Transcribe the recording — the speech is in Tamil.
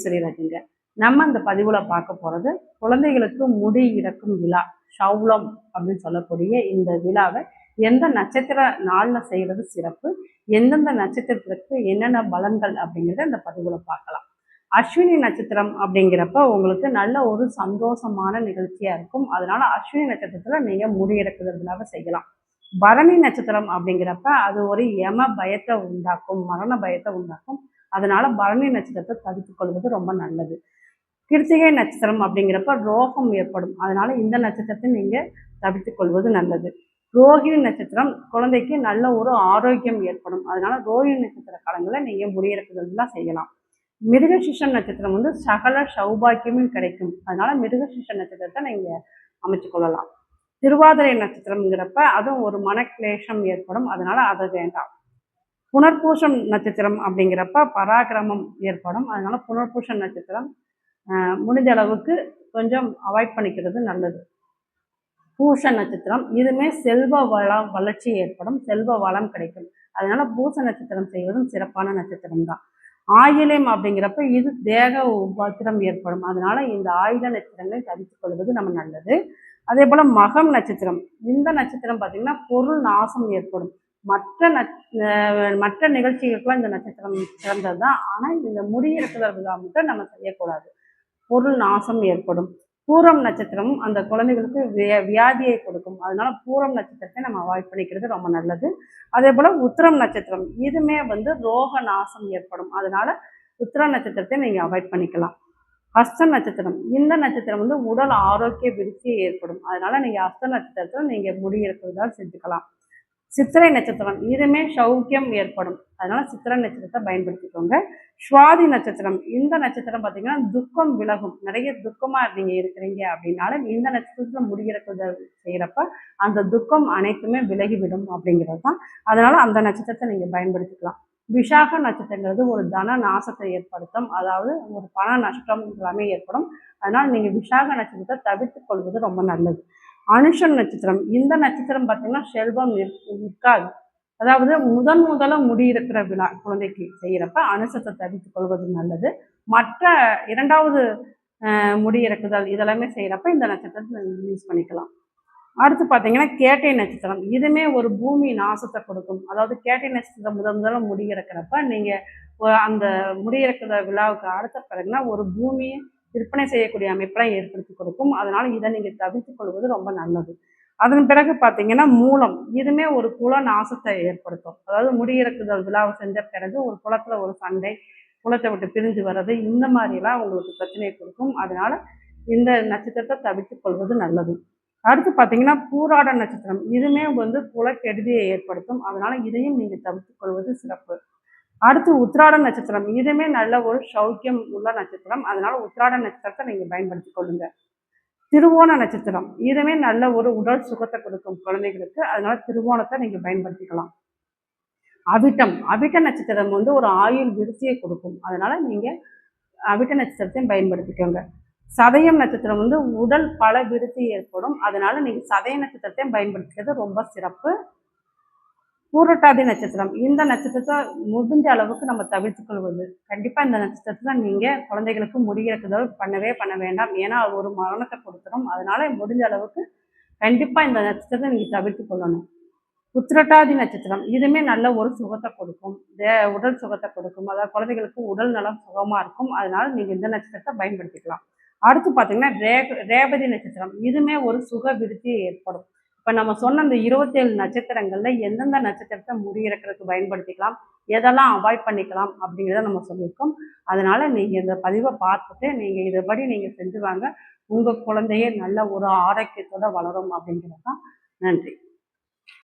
சொல்லிடுறாங்க. நம்ம இந்த பதிவுல பார்க்க போறது குழந்தைகளுக்கு முடி இறக்கும் விழா, ஷவுலம் அப்படின்னு சொல்லக்கூடிய இந்த விழாவை எந்த நட்சத்திர நாள்ல செய்யறது சிறப்பு, எந்தெந்த நட்சத்திரத்திற்கு என்னென்ன பலன்கள் அப்படிங்கிறத இந்த பதிவுல பார்க்கலாம். அஸ்வினி நட்சத்திரம் அப்படிங்கிறப்ப உங்களுக்கு நல்ல ஒரு சந்தோஷமான நிகழ்ச்சியா இருக்கும். அதனால அஸ்வினி நட்சத்திரத்துல நீங்க முடி இறக்குதல் விழாவை செய்யலாம். பரணி நட்சத்திரம் அப்படிங்கிறப்ப அது ஒரு யம பயத்தை உண்டாக்கும், மரண பயத்தை உண்டாக்கும். அதனால பரணி நட்சத்திரத்தை தவிர்த்துக் கொள்வது ரொம்ப நல்லது. கிருத்திகை நட்சத்திரம் அப்படிங்கிறப்ப ரோகம் ஏற்படும். அதனால இந்த நட்சத்திரத்தை நீங்க தவிர்த்துக் கொள்வது நல்லது. ரோகிணி நட்சத்திரம் குழந்தைக்கு நல்ல ஒரு ஆரோக்கியம் ஏற்படும். அதனால ரோகிணி நட்சத்திர காலங்களில் நீங்க முடியிறக்குதல்லாம் செய்யலாம். மிருகசிஷம் நட்சத்திரம் வந்து சகல சௌபாக்கியமும் கிடைக்கும். அதனால மிருகசிஷ நட்சத்திரத்தை நீங்க அமைச்சு கொள்ளலாம். திருவாதிரை நட்சத்திரம்ங்கிறப்ப அதுவும் ஒரு மனக்லேஷம் ஏற்படும். அதனால அதை வேண்டாம். புனர்பூசம் நட்சத்திரம் அப்படிங்கிறப்ப பராக்கிரமம் ஏற்படும். அதனால புனர்பூசம் நட்சத்திரம் முடிஞ்ச அளவுக்கு கொஞ்சம் அவாய்ட் பண்ணிக்கிறது நல்லது. பூச நட்சத்திரம் இதுமே செல்வ வளம் வளர்ச்சி ஏற்படும், செல்வ வளம் கிடைக்கும். அதனால பூச நட்சத்திரம் செய்வதும் சிறப்பான நட்சத்திரம் தான். ஆயிலம் அப்படிங்கிறப்ப இது தேக உபாத்திரம் ஏற்படும். அதனால இந்த ஆயுத நட்சத்திரங்களை தவிர்த்துக் கொள்வது நம்ம நல்லது. அதே போல மகம் நட்சத்திரம், இந்த நட்சத்திரம் பார்த்தீங்கன்னா பொருள் நாசம் ஏற்படும். மற்ற நிகழ்ச்சிகளுக்கெல்லாம் இந்த நட்சத்திரம் சிறந்தது தான். ஆனால் இந்த முடியிறக்குதல் விழா மட்டும் நம்ம செய்யக்கூடாது, பொருள் நாசம் ஏற்படும். பூரம் நட்சத்திரமும் அந்த குழந்தைகளுக்கு வியாதியை கொடுக்கும். அதனால பூரம் நட்சத்திரத்தை நம்ம அவாய்ட் பண்ணிக்கிறது ரொம்ப நல்லது. அதே போல உத்திரம் நட்சத்திரம் இதுமே வந்து ரோக நாசம் ஏற்படும். அதனால உத்திர நட்சத்திரத்தை நீங்க அவாய்ட் பண்ணிக்கலாம். ஹஸ்த நட்சத்திரம் இந்த நட்சத்திரம் வந்து உடல் ஆரோக்கிய விருத்தி ஏற்படும். அதனால நீங்க ஹஸ்த நட்சத்திரத்தில் நீங்க முடியெடுக்கிறதால் செஞ்சுக்கலாம். சித்திரை நட்சத்திரம் இதுமே சௌக்கியம் ஏற்படும். அதனால சித்திரை நட்சத்திரத்தை பயன்படுத்திக்கோங்க. சுவாதி நட்சத்திரம் இந்த நட்சத்திரம் பார்த்தீங்கன்னா துக்கம் விலகும். நிறைய துக்கமா நீங்க இருக்கிறீங்க அப்படின்னாலும் இந்த நட்சத்திரத்துல முடிகிறத செய்யறப்ப அந்த துக்கம் அனைத்துமே விலகிவிடும் அப்படிங்கிறது தான். அதனால அந்த நட்சத்திரத்தை நீங்க பயன்படுத்திக்கலாம். விஷாக நட்சத்திரங்கிறது ஒரு தன நாசத்தை ஏற்படுத்தும். அதாவது ஒரு பண நஷ்டம் எல்லாமே ஏற்படும். அதனால நீங்க விஷாக நட்சத்திரத்தை தவிர்த்துக் கொள்வது ரொம்ப நல்லது. அனுஷம் நட்சத்திரம் இந்த நட்சத்திரம் பார்த்தீங்கன்னா செல்வம் நிற்காது. அதாவது முதல்ல முடியிருக்கிற விழா குழந்தைக்கு செய்யறப்ப அனுசத்தை தவிர்த்துக் கொள்வது நல்லது. மற்ற இரண்டாவது முடியிறக்குதல் இதெல்லாமே செய்யறப்ப இந்த நட்சத்திரத்தை யூஸ் பண்ணிக்கலாம். அடுத்து பார்த்தீங்கன்னா கேட்டை நட்சத்திரம் இதுமே ஒரு பூமி நாசத்தை கொடுக்கும். அதாவது கேட்டை நட்சத்திரம் முதல்ல முடியிறக்கிறப்ப நீங்க அந்த முடியிறக்கிற விழாவுக்கு அடுத்த பிறகுனா ஒரு பூமியை விற்பனை செய்யக்கூடிய அமைப்பெல்லாம் ஏற்படுத்தி கொடுக்கும். அதனால இதை நீங்க தவிர்த்துக் கொள்வது ரொம்ப நல்லது. அதன் பிறகு பார்த்தீங்கன்னா மூலம் இதுமே ஒரு குல நாசத்தை ஏற்படுத்தும். அதாவது முடியிறக்குதல் விழாவை செஞ்ச பிறகு ஒரு குளத்துல ஒரு சண்டை, குளத்தை விட்டு பிரிஞ்சு வர்றது, இந்த மாதிரிலாம் உங்களுக்கு பிரச்சனையை கொடுக்கும். அதனால இந்த நட்சத்திரத்தை தவிர்த்துக் கொள்வது நல்லது. அடுத்து பார்த்தீங்கன்னா பூராட நட்சத்திரம் இதுமே வந்து குலக்கெடுதியை ஏற்படுத்தும். அதனால இதையும் நீங்க தவிர்த்துக் கொள்வது சிறப்பு. அடுத்து உத்திராட நட்சத்திரம் இதுமே நல்ல ஒரு சௌக்கியம் உள்ள நட்சத்திரம். அதனால உத்திராட நட்சத்திரத்தை நீங்க பயன்படுத்திக் கொள்ளுங்க. திருவோண நட்சத்திரம் இதுமே நல்ல ஒரு உடல் சுகத்தை கொடுக்கும் குழந்தைகளுக்கு. அதனால திருவோணத்தை நீங்க பயன்படுத்திக்கலாம். அவிட்ட நட்சத்திரம் வந்து ஒரு ஆயுள் விருத்தியை கொடுக்கும். அதனால நீங்க அவிட்ட நட்சத்திரத்தையும் பயன்படுத்திக்கோங்க. சதயம் நட்சத்திரம் வந்து உடல் பல விருத்தி ஏற்படும். அதனால நீங்க சதய நட்சத்திரத்தையும் பயன்படுத்துறது ரொம்ப சிறப்பு. பூரட்டாதி நட்சத்திரம் இந்த நட்சத்திரத்தை முடிஞ்ச அளவுக்கு நம்ம தவிர்த்துக் கொள்வது. கண்டிப்பா இந்த நட்சத்திரத்துல நீங்க குழந்தைகளுக்கு முடிகிறதுகள் பண்ண வேண்டாம். ஏன்னா அது ஒரு மரணத்தை கொடுத்துரும். அதனால முடிஞ்ச அளவுக்கு கண்டிப்பா இந்த நட்சத்திரத்தை நீங்க தவிர்த்துக் கொள்ளணும். உத்திரட்டாதி நட்சத்திரம் இதுமே நல்ல ஒரு சுகத்தை கொடுக்கும், உடல் சுகத்தை கொடுக்கும். அதாவது குழந்தைகளுக்கு உடல் நலம் சுகமா இருக்கும். அதனால நீங்க இந்த நட்சத்திரத்தை பயன்படுத்திக்கலாம். அடுத்து பார்த்தீங்கன்னா ரேவதி நட்சத்திரம் இதுமே ஒரு சுக விருத்தியை ஏற்படும். இப்போ நம்ம சொன்ன இந்த 27 நட்சத்திரங்கள்ல எந்தெந்த நட்சத்திரத்தை முடியிறக்கிறதுக்கு பயன்படுத்திக்கலாம், எதெல்லாம் அவாய்ட் பண்ணிக்கலாம் அப்படிங்கிறத நம்ம சொல்லியிருக்கோம். அதனால நீங்க இந்த பதிவை பார்த்துட்டு நீங்க இதுபடி நீங்க செஞ்சு வாங்க. உங்க குழந்தையே நல்ல ஒரு ஆரோக்கியத்தோட வளரும் அப்படிங்கிறது தான். நன்றி.